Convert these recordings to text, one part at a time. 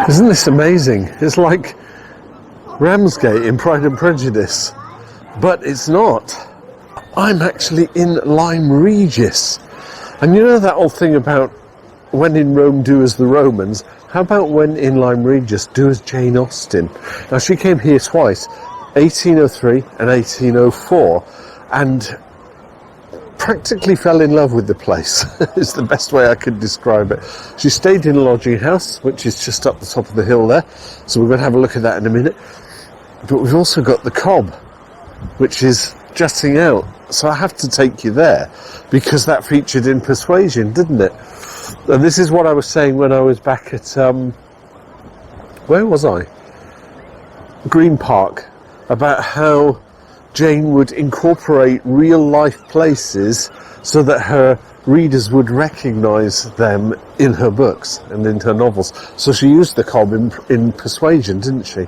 Isn't this amazing? It's like Ramsgate in Pride and Prejudice, but it's not. I'm actually in Lyme Regis. And you know that old thing about when in Rome, do as the Romans? How about when in Lyme Regis, do as Jane Austen? Now, she came here twice, 1803 and 1804, and practically fell in love with the place, is the best way I could describe it. She stayed in a lodging house, which is just up the top of the hill there, so we're going to have a look at that in a minute. But we've also got the Cobb, which is jutting out, so I have to take you there, because that featured in Persuasion, didn't it? And this is what I was saying when I was back at, where was I? Green Park, about how Jane would incorporate real-life places so that her readers would recognise them in her books and in her novels. So she used the Cobb in Persuasion, didn't she?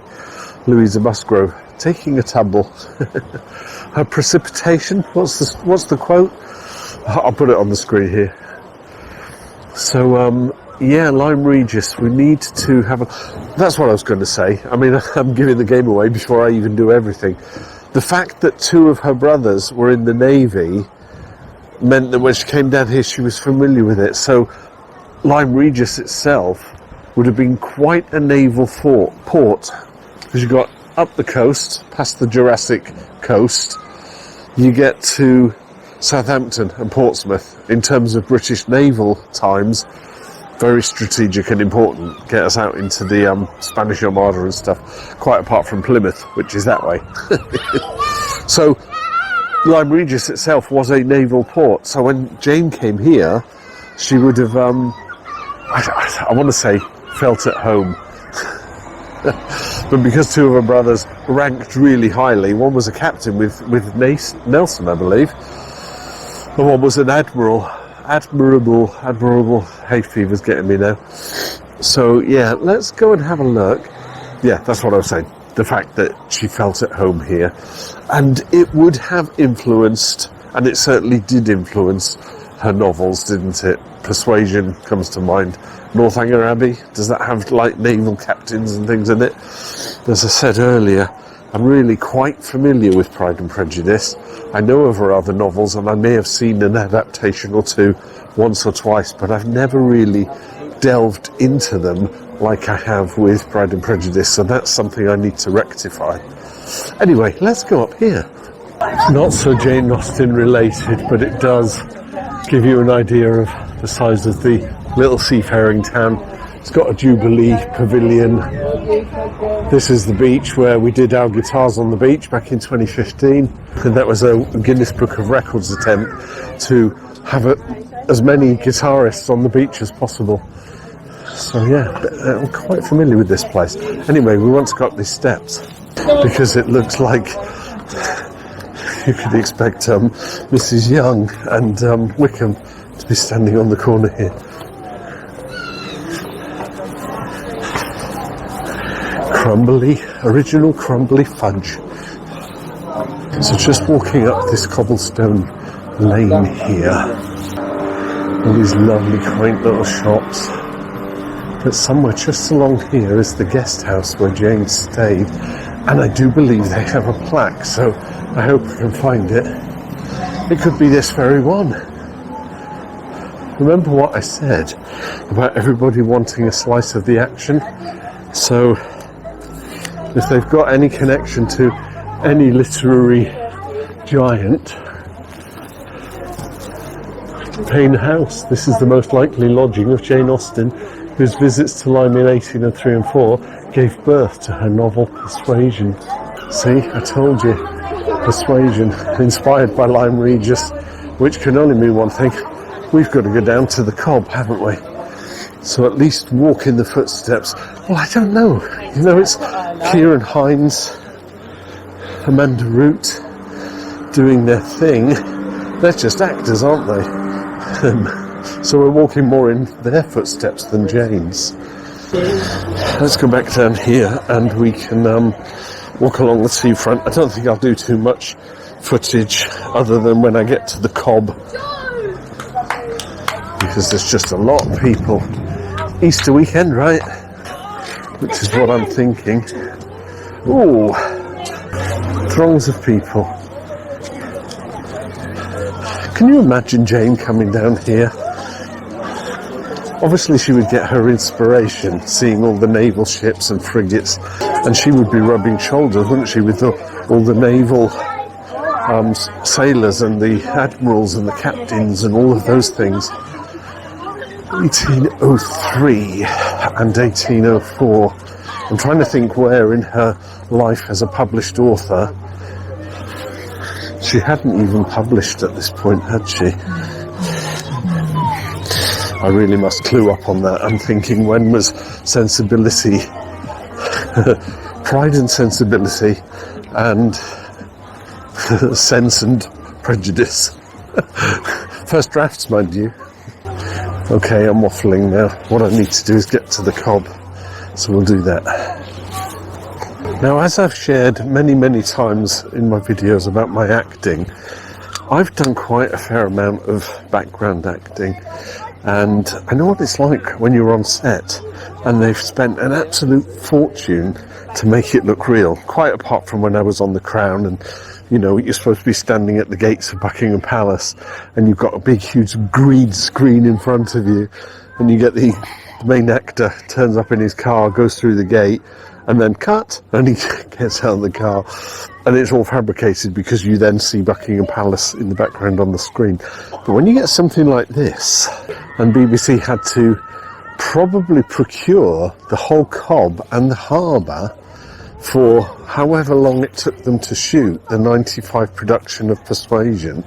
Louisa Musgrove, taking a tumble. Her precipitation, what's the quote? I'll put it on the screen here. So, yeah, Lyme Regis, we need to have a... That's what I was going to say. I mean, I'm giving the game away before I even do everything. The fact that two of her brothers were in the Navy meant that when she came down here, she was familiar with it. So Lyme Regis itself would have been quite a naval port. Because you got up the coast, past the Jurassic coast, you get to Southampton and Portsmouth. In terms of British naval times, very strategic and important. Get us out into the Spanish Armada and stuff, quite apart from Plymouth, which is that way. So Lyme Regis itself was a naval port. So when Jane came here, she would have, I want to say, felt at home. But because two of her brothers ranked really highly, one was a captain with Nelson, I believe, and one was an admiral. Admirable hay fever's getting me now. So yeah, let's go and have a look. Yeah, that's what I was saying. The fact that she felt at home here, and it would have influenced, and it certainly did influence her novels, didn't it? Persuasion comes to mind. Northanger Abbey, does that have like naval captains and things in it? As I said earlier, I'm really quite familiar with Pride and Prejudice. I know of her other novels, and I may have seen an adaptation or two once or twice, but I've never really delved into them like I have with Pride and Prejudice, so that's something I need to rectify. Anyway, let's go up here. Not so Jane Austen related, but it does give you an idea of the size of the little seafaring town. It's got a Jubilee pavilion. This is the beach where we did our guitars on the beach back in 2015. And that was a Guinness Book of Records attempt to have as many guitarists on the beach as possible. So yeah, I'm quite familiar with this place. Anyway, we want to go up these steps because it looks like you could expect Mrs. Young and Wickham to be standing on the corner here. Original crumbly fudge. So just walking up this cobblestone lane here, all these lovely quaint little shops, but somewhere just along here is the guest house where Jane stayed, and I do believe they have a plaque, so I hope we can find it. It could be this very one. Remember what I said about everybody wanting a slice of the action? So if they've got any connection to any literary giant, Payne House. This is the most likely lodging of Jane Austen, whose visits to Lyme in 1803 and 4 gave birth to her novel Persuasion. See, I told you. Persuasion, inspired by Lyme Regis, which can only mean one thing. We've got to go down to the Cobb, haven't we? So at least walk in the footsteps. Well, I don't know. You know, it's Kieran Hines, Amanda Root doing their thing. They're just actors, aren't they? So we're walking more in their footsteps than Jane's. Let's go back down here and we can walk along the seafront. I don't think I'll do too much footage other than when I get to the Cobb, because there's just a lot of people. Easter weekend, right? which is what I'm thinking. Ooh, throngs of people. Can you imagine Jane coming down here? Obviously she would get her inspiration seeing all the naval ships and frigates, and she would be rubbing shoulders, wouldn't she, with all the naval sailors and the admirals and the captains and all of those things. 1803 and 1804. I'm trying to think where in her life as a published author. She hadn't even published at this point, had she? I really must clue up on that. I'm thinking, when was Sensibility, Pride and Sensibility, and Sense and Prejudice? First drafts, mind you. Okay, I'm waffling now. What I need to do is get to the Cobb, so we'll do that. Now, as I've shared many, many times in my videos about my acting, I've done quite a fair amount of background acting. And I know what it's like when you're on set and they've spent an absolute fortune to make it look real. Quite apart from when I was on The Crown and, you know, you're supposed to be standing at the gates of Buckingham Palace and you've got a big, huge green screen in front of you, and you get the main actor turns up in his car, goes through the gate, and then cut, and he gets out of the car. And it's all fabricated because you then see Buckingham Palace in the background on the screen. But when you get something like this, and BBC had to probably procure the whole Cobb and the harbour for however long it took them to shoot the 95 production of Persuasion,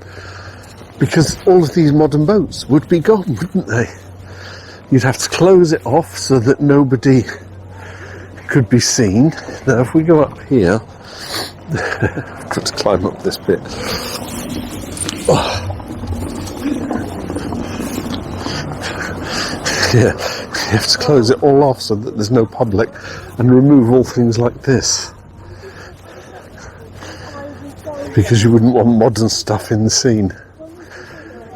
because all of these modern boats would be gone, wouldn't they? You'd have to close it off so that nobody could be seen. Now, if we go up here, I've got to climb up this bit. Oh. Yeah, you have to close it all off so that there's no public, and remove all things like this, because you wouldn't want modern stuff in the scene.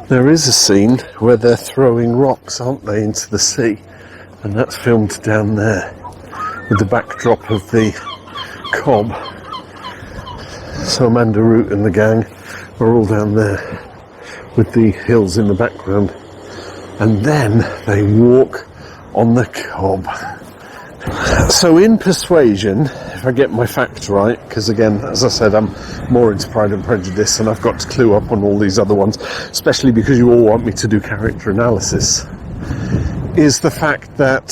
There is a scene where they're throwing rocks, aren't they, into the sea, and that's filmed down there with the backdrop of the Cobb. So Amanda Root and the gang are all down there with the hills in the background, and then they walk on the Cobb. So in Persuasion, if I get my facts right, because again, as I said, I'm more into Pride and Prejudice and I've got to clue up on all these other ones, especially because you all want me to do character analysis, is the fact that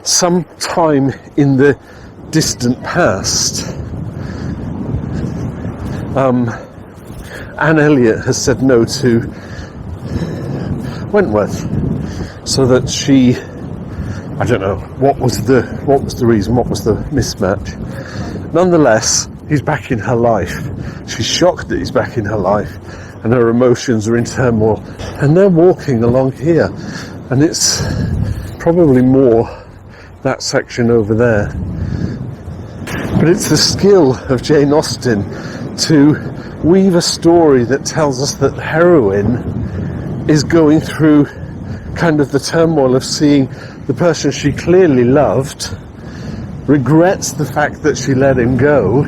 sometime in the distant past, Anne Elliot has said no to Wentworth, so that she, I don't know, what was the reason, what was the mismatch. Nonetheless, he's back in her life. She's shocked that he's back in her life, and her emotions are in turmoil. And they're walking along here, and it's probably more that section over there. But it's the skill of Jane Austen to weave a story that tells us that the heroine is going through kind of the turmoil of seeing the person she clearly loved, regrets the fact that she let him go,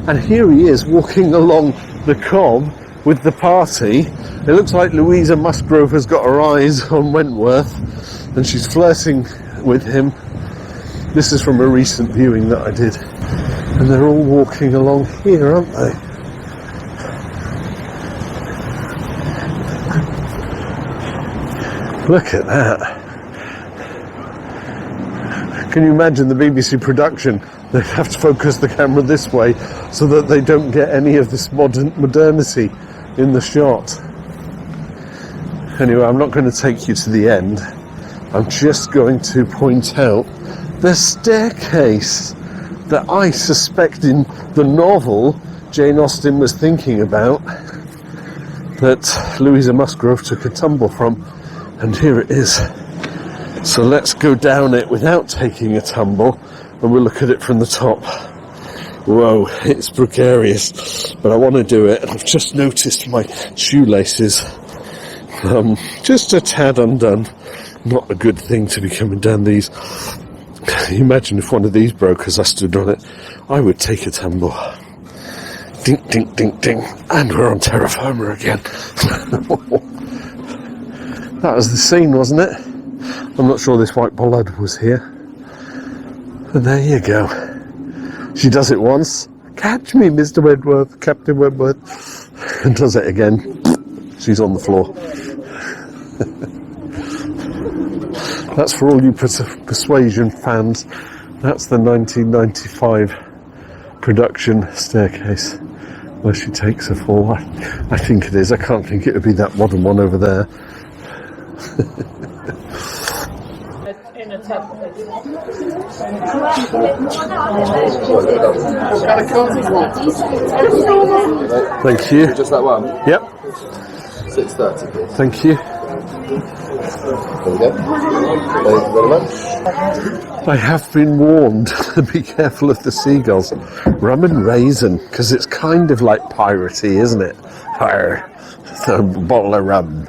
and here he is walking along the Cobb with the party. It looks like Louisa Musgrove has got her eyes on Wentworth and she's flirting with him. This is from a recent viewing that I did, and they're all walking along here, aren't they? Look at that. Can you imagine the BBC production? They have to focus the camera this way so that they don't get any of this modernity in the shot. Anyway, I'm not going to take you to the end. I'm just going to point out the staircase that I suspect in the novel Jane Austen was thinking about, that Louisa Musgrove took a tumble from. And here it is. So let's go down it without taking a tumble, and we'll look at it from the top. Whoa, it's precarious, but I want to do it. I've just noticed my shoelaces just a tad undone. Not a good thing to be coming down these Can you imagine if one of these broke as I stood on it? I would take a tumble. Dink, dink, dink, dink. And we're on terra firma again. That was the scene, wasn't it? I'm not sure this white bollard was here. But there you go. She does it once. Catch me, Mr. Wentworth, Captain Wentworth. And does it again. She's on the floor. That's for all you Persuasion fans. That's the 1995 production staircase where she takes a fall. I think it is. I can't think it would be that modern one over there. In a tub. Thank you. Just that one? Yep. 6:30, please. Thank you. There we go. Thank you very much. I have been warned. Be careful of the seagulls. Rum and raisin, because it's kind of like piratey, isn't it? Arr. A bottle of rum.